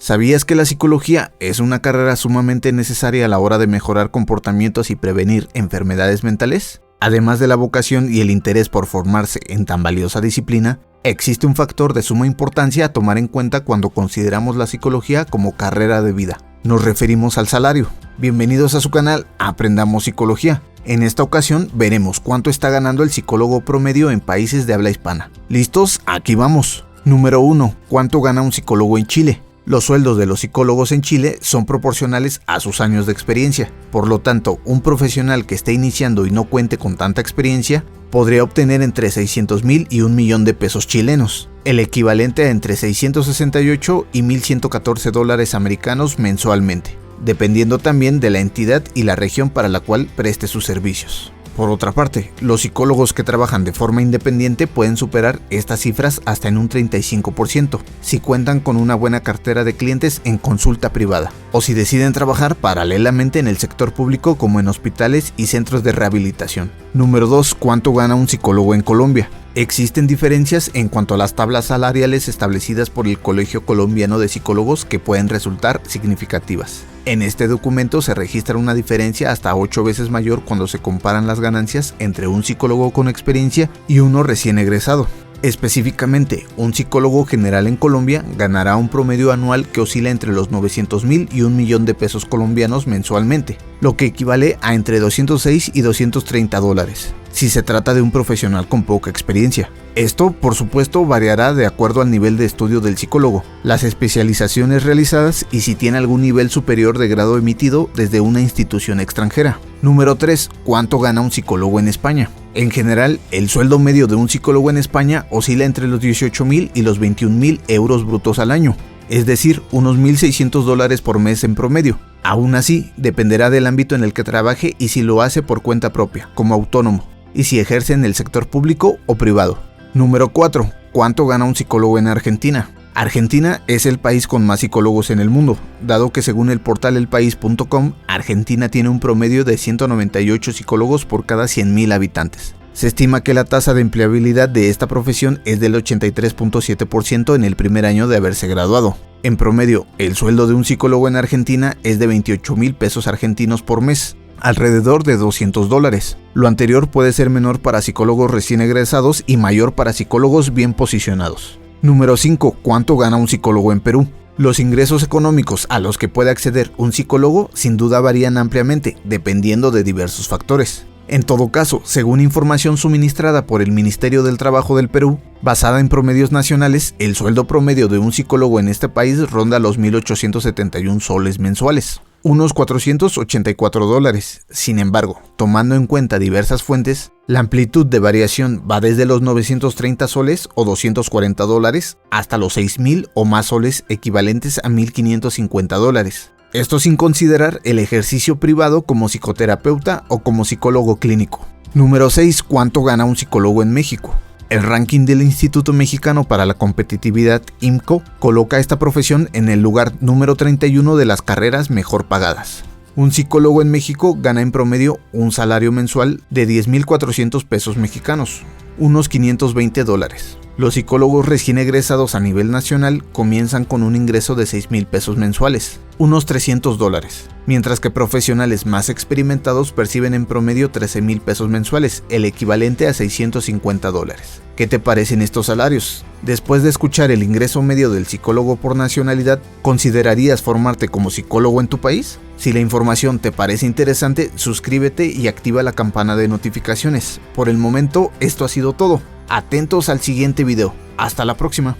¿Sabías que la psicología es una carrera sumamente necesaria a la hora de mejorar comportamientos y prevenir enfermedades mentales? Además de la vocación y el interés por formarse en tan valiosa disciplina, existe un factor de suma importancia a tomar en cuenta cuando consideramos la psicología como carrera de vida. Nos referimos al salario. Bienvenidos a su canal Aprendamos Psicología. En esta ocasión veremos cuánto está ganando el psicólogo promedio en países de habla hispana. ¿Listos? Aquí vamos. Número 1. ¿Cuánto gana un psicólogo en Chile? Los sueldos de los psicólogos en Chile son proporcionales a sus años de experiencia. Por lo tanto, un profesional que esté iniciando y no cuente con tanta experiencia podría obtener entre 600,000 y 1 millón de pesos chilenos, el equivalente a entre 668 y 1.114 dólares americanos mensualmente, dependiendo también de la entidad y la región para la cual preste sus servicios. Por otra parte, los psicólogos que trabajan de forma independiente pueden superar estas cifras hasta en un 35%, si cuentan con una buena cartera de clientes en consulta privada, o si deciden trabajar paralelamente en el sector público como en hospitales y centros de rehabilitación. Número 2. ¿Cuánto gana un psicólogo en Colombia? Existen diferencias en cuanto a las tablas salariales establecidas por el Colegio Colombiano de Psicólogos que pueden resultar significativas. En este documento se registra una diferencia hasta 8 veces mayor cuando se comparan las ganancias entre un psicólogo con experiencia y uno recién egresado. Específicamente, un psicólogo general en Colombia ganará un promedio anual que oscila entre los 900,000 y 1 millón de pesos colombianos mensualmente, lo que equivale a entre 206 y 230 dólares, si se trata de un profesional con poca experiencia. Esto, por supuesto, variará de acuerdo al nivel de estudio del psicólogo, las especializaciones realizadas y si tiene algún nivel superior de grado emitido desde una institución extranjera. Número 3. ¿Cuánto gana un psicólogo en España? En general, el sueldo medio de un psicólogo en España oscila entre los 18,000 y los 21,000 euros brutos al año, es decir, unos 1.600 dólares por mes en promedio. Aún así, dependerá del ámbito en el que trabaje y si lo hace por cuenta propia, como autónomo, y si ejerce en el sector público o privado. Número 4. ¿Cuánto gana un psicólogo en Argentina? Argentina es el país con más psicólogos en el mundo, dado que según el portal elpaís.com, Argentina tiene un promedio de 198 psicólogos por cada 100,000 habitantes. Se estima que la tasa de empleabilidad de esta profesión es del 83.7% en el primer año de haberse graduado. En promedio, el sueldo de un psicólogo en Argentina es de 28,000 pesos argentinos por mes, alrededor de 200 dólares. Lo anterior puede ser menor para psicólogos recién egresados y mayor para psicólogos bien posicionados. Número 5. ¿Cuánto gana un psicólogo en Perú? Los ingresos económicos a los que puede acceder un psicólogo sin duda varían ampliamente, dependiendo de diversos factores. En todo caso, según información suministrada por el Ministerio del Trabajo del Perú, basada en promedios nacionales, el sueldo promedio de un psicólogo en este país ronda los 1.871 soles mensuales, unos 484 dólares. Sin embargo, tomando en cuenta diversas fuentes, la amplitud de variación va desde los 930 soles o 240 dólares hasta los 6,000 o más soles equivalentes a 1.550 dólares. Esto sin considerar el ejercicio privado como psicoterapeuta o como psicólogo clínico. Número 6. ¿Cuánto gana un psicólogo en México? El ranking del Instituto Mexicano para la Competitividad, IMCO, coloca esta profesión en el lugar número 31 de las carreras mejor pagadas. Un psicólogo en México gana en promedio un salario mensual de 10,400 pesos mexicanos, unos 520 dólares. Los psicólogos recién egresados a nivel nacional comienzan con un ingreso de 6,000 pesos mensuales, unos 300 dólares, mientras que profesionales más experimentados perciben en promedio 13,000 pesos mensuales, el equivalente a 650 dólares. ¿Qué te parecen estos salarios? Después de escuchar el ingreso medio del psicólogo por nacionalidad, ¿considerarías formarte como psicólogo en tu país? Si la información te parece interesante, suscríbete y activa la campana de notificaciones. Por el momento, esto ha sido todo. Atentos al siguiente video. Hasta la próxima.